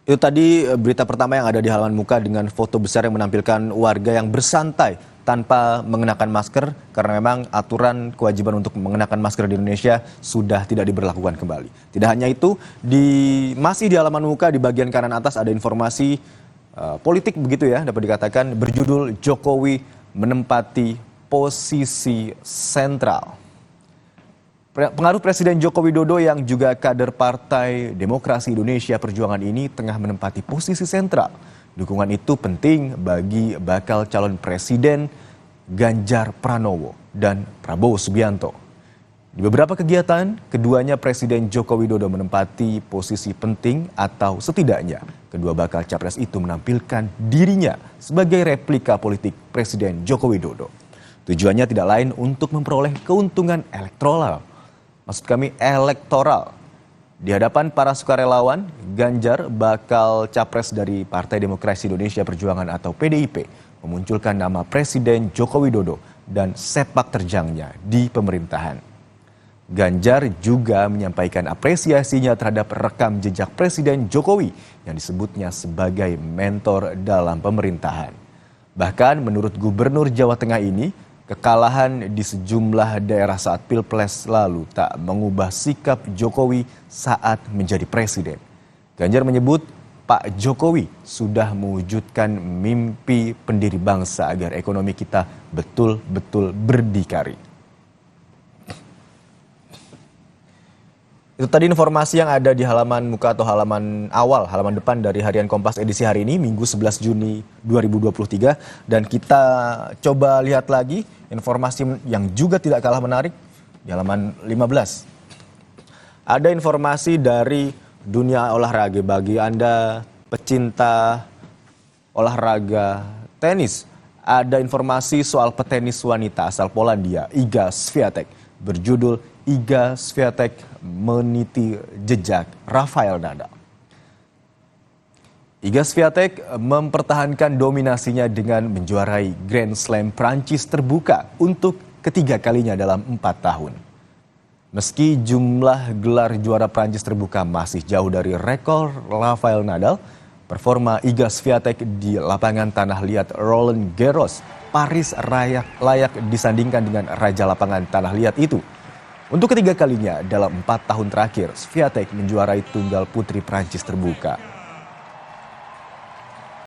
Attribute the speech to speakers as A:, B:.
A: Itu tadi berita pertama yang ada di halaman muka dengan foto besar yang menampilkan warga yang bersantai tanpa mengenakan masker karena memang aturan kewajiban untuk mengenakan masker di Indonesia sudah tidak diberlakukan kembali. Tidak hanya itu, masih di halaman muka di bagian kanan atas ada informasi politik begitu ya, dapat dikatakan berjudul Jokowi menempati posisi sentral. Pengaruh Presiden Joko Widodo yang juga kader Partai Demokrasi Indonesia Perjuangan ini tengah menempati posisi sentral. Dukungan itu penting bagi bakal calon presiden Ganjar Pranowo dan Prabowo Subianto. Di beberapa kegiatan, keduanya Presiden Joko Widodo menempati posisi penting atau setidaknya kedua bakal capres itu menampilkan dirinya sebagai replika politik Presiden Joko Widodo. Tujuannya tidak lain untuk memperoleh keuntungan elektoral. Maksud kami elektoral. Di hadapan para sukarelawan, Ganjar bakal capres dari Partai Demokrasi Indonesia Perjuangan atau PDIP memunculkan nama Presiden Joko Widodo dan sepak terjangnya di pemerintahan. Ganjar juga menyampaikan apresiasinya terhadap rekam jejak Presiden Jokowi yang disebutnya sebagai mentor dalam pemerintahan. Bahkan menurut Gubernur Jawa Tengah ini, kekalahan di sejumlah daerah saat Pilpres lalu tak mengubah sikap Jokowi saat menjadi presiden. Ganjar menyebut Pak Jokowi sudah mewujudkan mimpi pendiri bangsa agar ekonomi kita betul-betul berdikari. Itu tadi informasi yang ada di halaman muka atau halaman awal, halaman depan dari Harian Kompas edisi hari ini, Minggu 11 Juni 2023. Dan kita coba lihat lagi informasi yang juga tidak kalah menarik di halaman 15. Ada informasi dari dunia olahraga bagi Anda pecinta olahraga tenis. Ada informasi soal petenis wanita asal Polandia, Iga Swiatek, berjudul Iga Swiatek meniti jejak Rafael Nadal. Iga Swiatek mempertahankan dominasinya dengan menjuarai Grand Slam Prancis terbuka untuk ketiga kalinya dalam 4 tahun. Meski jumlah gelar juara Prancis terbuka masih jauh dari rekor Rafael Nadal, performa Iga Swiatek di lapangan tanah liat Roland Garros, Paris layak disandingkan dengan raja lapangan tanah liat itu. Untuk ketiga kalinya dalam 4 tahun terakhir, Swiatek menjuarai tunggal putri Prancis terbuka.